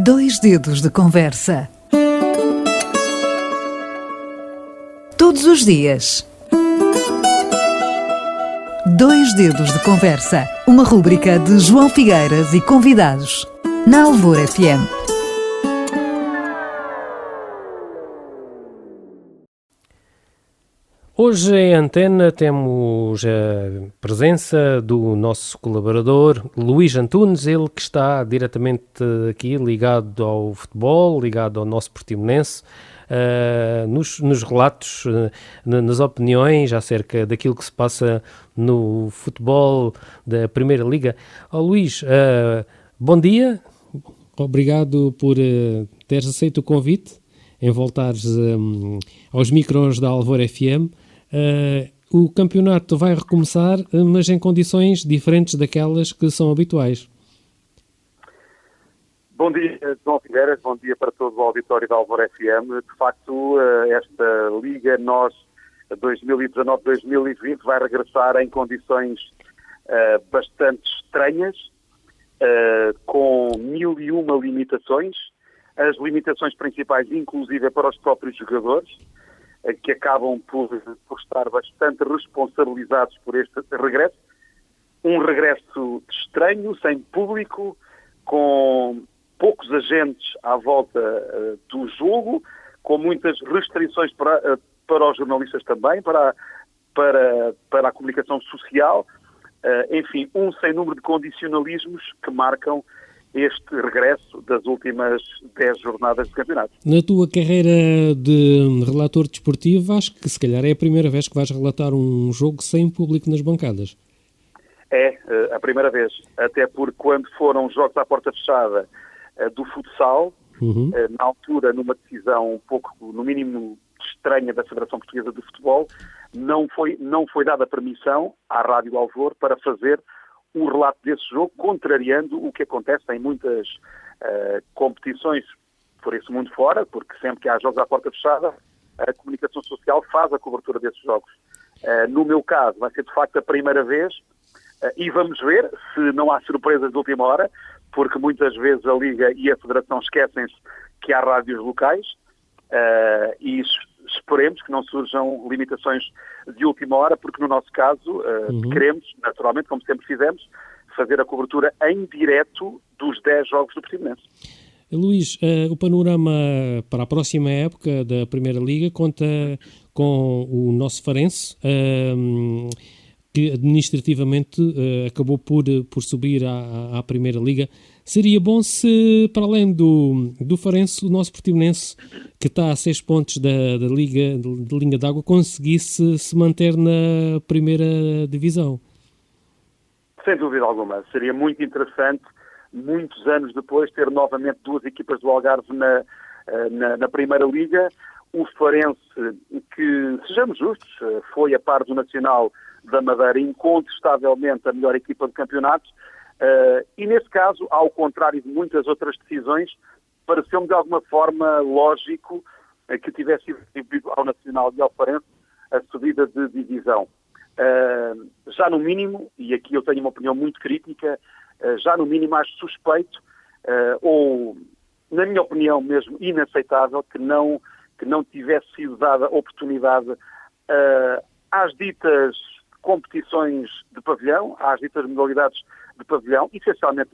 Dois dedos de conversa. Todos os dias. Dois dedos de conversa. Uma rúbrica de João Figueiras e convidados. Na Alvor FM. Hoje em antena temos a presença do nosso colaborador Luís Antunes, ele que está diretamente aqui ligado ao futebol, ligado ao nosso Portimonense, nos relatos, nas opiniões acerca daquilo que se passa no futebol da Primeira Liga. Luís, bom dia, obrigado por teres aceito o convite em voltares aos micros da Alvor FM. O campeonato vai recomeçar, mas em condições diferentes daquelas que são habituais. Bom dia, João Figueiras, bom dia para todo o auditório da Alvor FM. De facto, esta Liga NOS 2019-2020 vai regressar em condições bastante estranhas, com 1001 limitações. As limitações principais, inclusive, para os próprios jogadores, que acabam por estar bastante responsabilizados por este regresso. Um regresso estranho, sem público, com poucos agentes à volta do jogo, com muitas restrições para os jornalistas também, para a comunicação social. Enfim, um sem número de condicionalismos que marcam este regresso das últimas 10 jornadas de campeonato. Na tua carreira de relator desportivo, acho que se calhar é a primeira vez que vais relatar um jogo sem público nas bancadas. É a primeira vez, até porque quando foram os jogos à porta fechada do futsal, na altura, numa decisão um pouco, no mínimo, estranha da Federação Portuguesa de Futebol, não foi dada permissão à Rádio Alvor para fazer o relato desse jogo, contrariando o que acontece em muitas competições por esse mundo fora, porque sempre que há jogos à porta fechada, a comunicação social faz a cobertura desses jogos. No meu caso, vai ser de facto a primeira vez, e vamos ver se não há surpresas de última hora, porque muitas vezes a Liga e a Federação esquecem-se que há rádios locais, e esperemos que não surjam limitações de última hora, porque no nosso caso queremos, naturalmente, como sempre fizemos, fazer a cobertura em direto dos 10 jogos do Portimonense. Luís, o panorama para a próxima época da Primeira Liga conta com o nosso Farense, que administrativamente acabou por subir à Primeira Liga. Seria bom se, para além do Farense, o nosso Portimonense, que está a 6 pontos da Liga de linha d'água, conseguisse se manter na Primeira Divisão. Sem dúvida alguma. Seria muito interessante, muitos anos depois, ter novamente duas equipas do Algarve na Primeira Liga. O Farense, que, sejamos justos, foi a par do Nacional da Madeira incontestavelmente a melhor equipa do campeonato, e nesse caso, ao contrário de muitas outras decisões, pareceu-me de alguma forma lógico que tivesse sido atribuído ao Nacional e ao Farense a subida de divisão. Já no mínimo, e aqui eu tenho uma opinião muito crítica, já no mínimo acho suspeito, ou na minha opinião mesmo inaceitável, que não tivesse sido dada oportunidade às ditas competições de pavilhão, às ditas modalidades de pavilhão, essencialmente,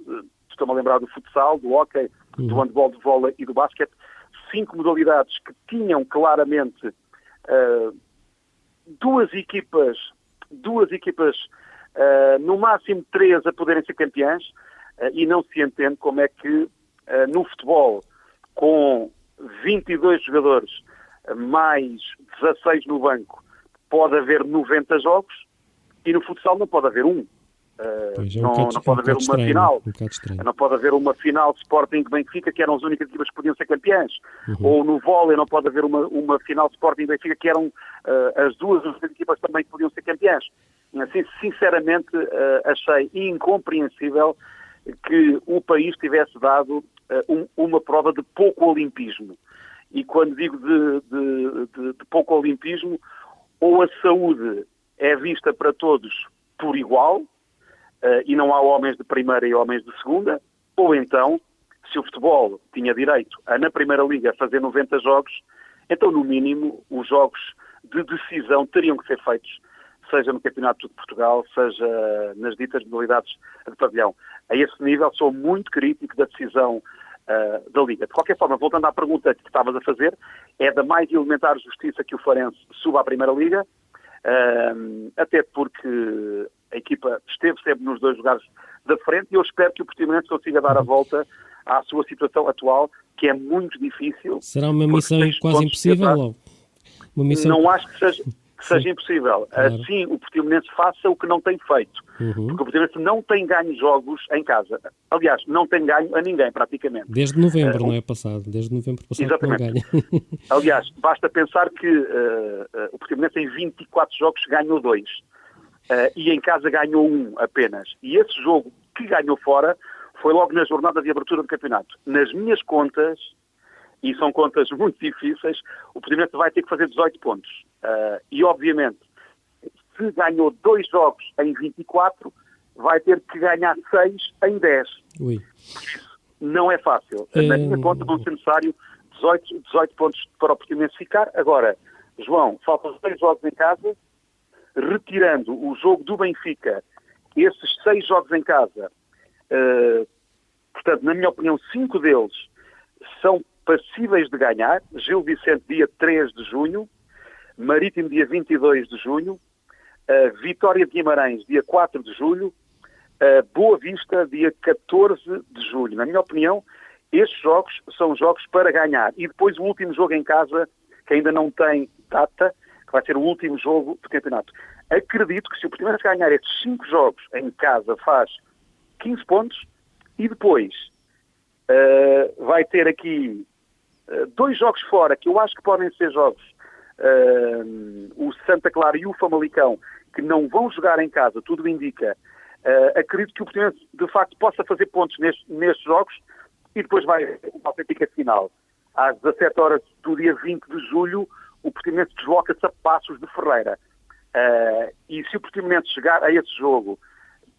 estou-me a lembrar do futsal, do hóquei, do handball, do vôlei e do basquete, 5 modalidades que tinham claramente duas equipas, no máximo 3 a poderem ser campeãs, e não se entende como é que no futebol, com 22 jogadores mais 16 no banco, pode haver 90 jogos, e no futsal não pode haver um. Não pode haver uma final. Não pode haver uma final de Sporting-Benfica, que eram as únicas equipas que podiam ser campeãs. Ou no vôlei não pode haver uma final de Sporting-Benfica, que eram as duas equipas também que podiam ser campeãs. Assim, sinceramente, achei incompreensível que o país tivesse dado uma prova de pouco olimpismo. E quando digo de pouco olimpismo, ou a saúde é vista para todos por igual, e não há homens de primeira e homens de segunda, ou então se o futebol tinha direito a, na Primeira Liga, fazer 90 jogos, então, no mínimo, os jogos de decisão teriam que ser feitos, seja no Campeonato de Portugal, seja nas ditas modalidades de pavilhão. A esse nível, sou muito crítico da decisão da Liga. De qualquer forma, voltando à pergunta que estavas a fazer, é da mais elementar justiça que o Farense suba à Primeira Liga, até porque a equipa esteve sempre nos 2 lugares da frente e eu espero que o Portimonense consiga dar a volta à sua situação atual, que é muito difícil. Será uma missão quase impossível? Uma missão... Não acho que seja impossível. Claro. Assim, o Portimonense faça o que não tem feito. Porque o Portimonense não tem ganho jogos em casa. Aliás, não tem ganho a ninguém, praticamente. Desde novembro, não é passado? Desde novembro passado exatamente. Que não ganha. Aliás, basta pensar que o Portimonense em 24 jogos ganhou 2. E em casa ganhou 1 apenas. E esse jogo que ganhou fora foi logo na jornada de abertura do campeonato. Nas minhas contas, e são contas muito difíceis, o Portimonense vai ter que fazer 18 pontos. E, obviamente, se ganhou 2 jogos em 24, vai ter que ganhar 6 em 10. Ui. Não é fácil. Na minha conta vão ser necessários 18 pontos para o Portimonense ficar. Agora, João, faltam 6 jogos em casa, retirando o jogo do Benfica, esses 6 jogos em casa, portanto, na minha opinião, 5 deles são passíveis de ganhar. Gil Vicente, dia 3 de junho, Marítimo, dia 22 de junho, Vitória de Guimarães, dia 4 de julho, Boa Vista, dia 14 de julho. Na minha opinião, estes jogos são jogos para ganhar. E depois o último jogo em casa, que ainda não tem data, que vai ser o último jogo do campeonato. Acredito que se o Portimonense ganhar estes 5 jogos em casa, faz 15 pontos e depois vai ter aqui 2 jogos fora, que eu acho que podem ser jogos, o Santa Clara e o Famalicão, que não vão jogar em casa, tudo indica. Acredito que o Portimonense, de facto, possa fazer pontos nestes jogos e depois vai uma autêntica final. Às 17 horas do dia 20 de julho, o Portimonense desloca-se a Passos de Ferreira. E se o Portimonense chegar a esse jogo,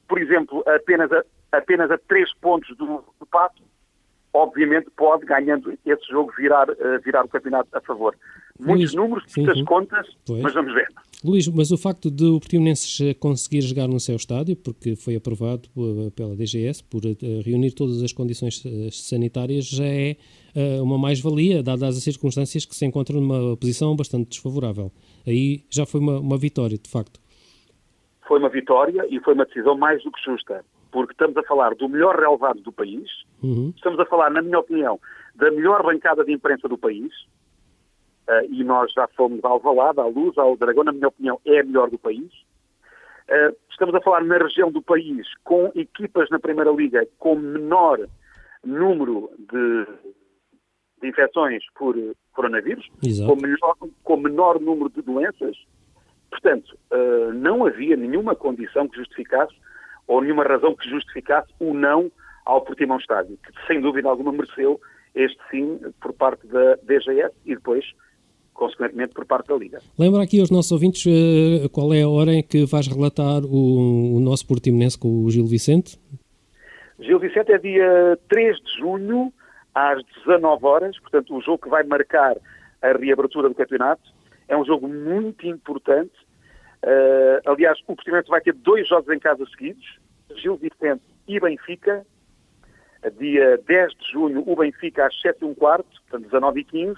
por exemplo, apenas a 3 pontos do Passo, obviamente pode, ganhando esse jogo, virar o campeonato a favor. Muitos números, muitas contas, pois. Mas vamos ver. Luís, mas o facto de o Portimonense conseguir jogar no seu estádio, porque foi aprovado pela DGS, por reunir todas as condições sanitárias, já é uma mais-valia, dadas as circunstâncias que se encontram numa posição bastante desfavorável. Aí já foi uma vitória, de facto. Foi uma vitória e foi uma decisão mais do que justa, porque estamos a falar do melhor relevado do país, estamos a falar, na minha opinião, da melhor bancada de imprensa do país, e nós já fomos ao Alvalade, à Luz, ao Dragão, na minha opinião, é a melhor do país. Estamos a falar na região do país com equipas na Primeira Liga com menor número de infecções por coronavírus, com menor número de doenças. Portanto, não havia nenhuma condição que justificasse, ou nenhuma razão que justificasse o não ao Portimão Estádio, que sem dúvida alguma mereceu este sim por parte da DGS e depois, consequentemente, por parte da Liga. Lembra aqui aos nossos ouvintes qual é a hora em que vais relatar o nosso Portimonense com o Gil Vicente? Gil Vicente é dia 3 de junho, às 19 horas, portanto o jogo que vai marcar a reabertura do campeonato. É um jogo muito importante. Aliás, o Portimonense vai ter 2 jogos em casa seguidos, Gil Vicente e Benfica. Dia 10 de junho, o Benfica às 7h15, portanto 19h15.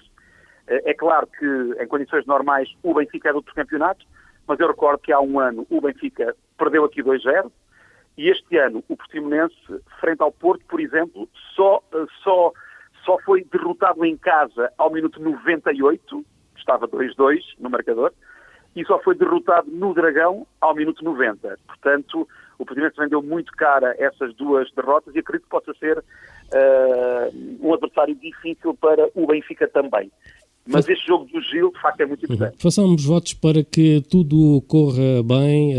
É claro que, em condições normais, o Benfica é do outro campeonato, mas eu recordo que há um ano o Benfica perdeu aqui 2-0, e este ano o Portimonense, frente ao Porto, por exemplo, só foi derrotado em casa ao minuto 98, estava 2-2 no marcador, e só foi derrotado no Dragão ao minuto 90. Portanto, o Portimonense vendeu muito cara essas 2 derrotas e acredito que possa ser um adversário difícil para o Benfica também. Mas este jogo do Gil, de facto, é muito importante. Façamos votos para que tudo corra bem,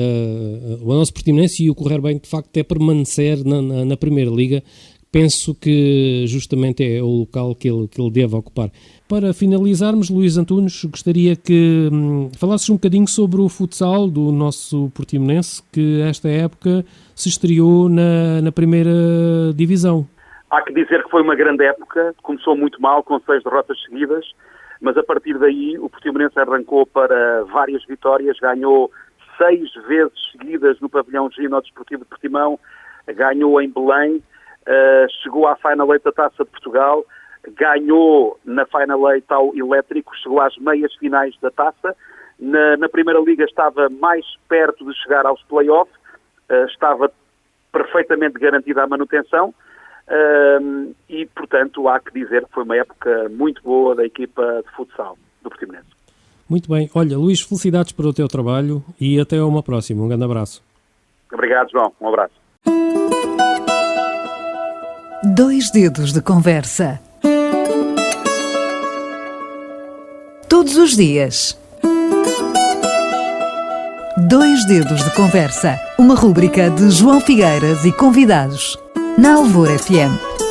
o nosso Portimonense, e o correr bem, de facto, é permanecer na Primeira Liga. Penso que justamente é o local que ele deve ocupar. Para finalizarmos, Luís Antunes, gostaria que falasses um bocadinho sobre o futsal do nosso Portimonense, que esta época se estreou na primeira divisão. Há que dizer que foi uma grande época, começou muito mal, com 6 derrotas seguidas, mas a partir daí o Portimonense arrancou para várias vitórias, ganhou 6 vezes seguidas no pavilhão Ginódesportivo de Portimão, ganhou em Belém, chegou à Final 8 da Taça de Portugal, ganhou na Final 8 ao Elétrico, chegou às meias finais da Taça. Na Primeira Liga estava mais perto de chegar aos play-offs, estava perfeitamente garantida a manutenção e, portanto, há que dizer que foi uma época muito boa da equipa de futsal do Portimonense. Muito bem. Olha, Luís, felicidades para o teu trabalho e até uma próxima. Um grande abraço. Obrigado, João. Um abraço. 2 dedos de conversa. Todos os dias. 2 dedos de conversa. Uma rúbrica de João Figueiras e convidados. Na Alvor FM.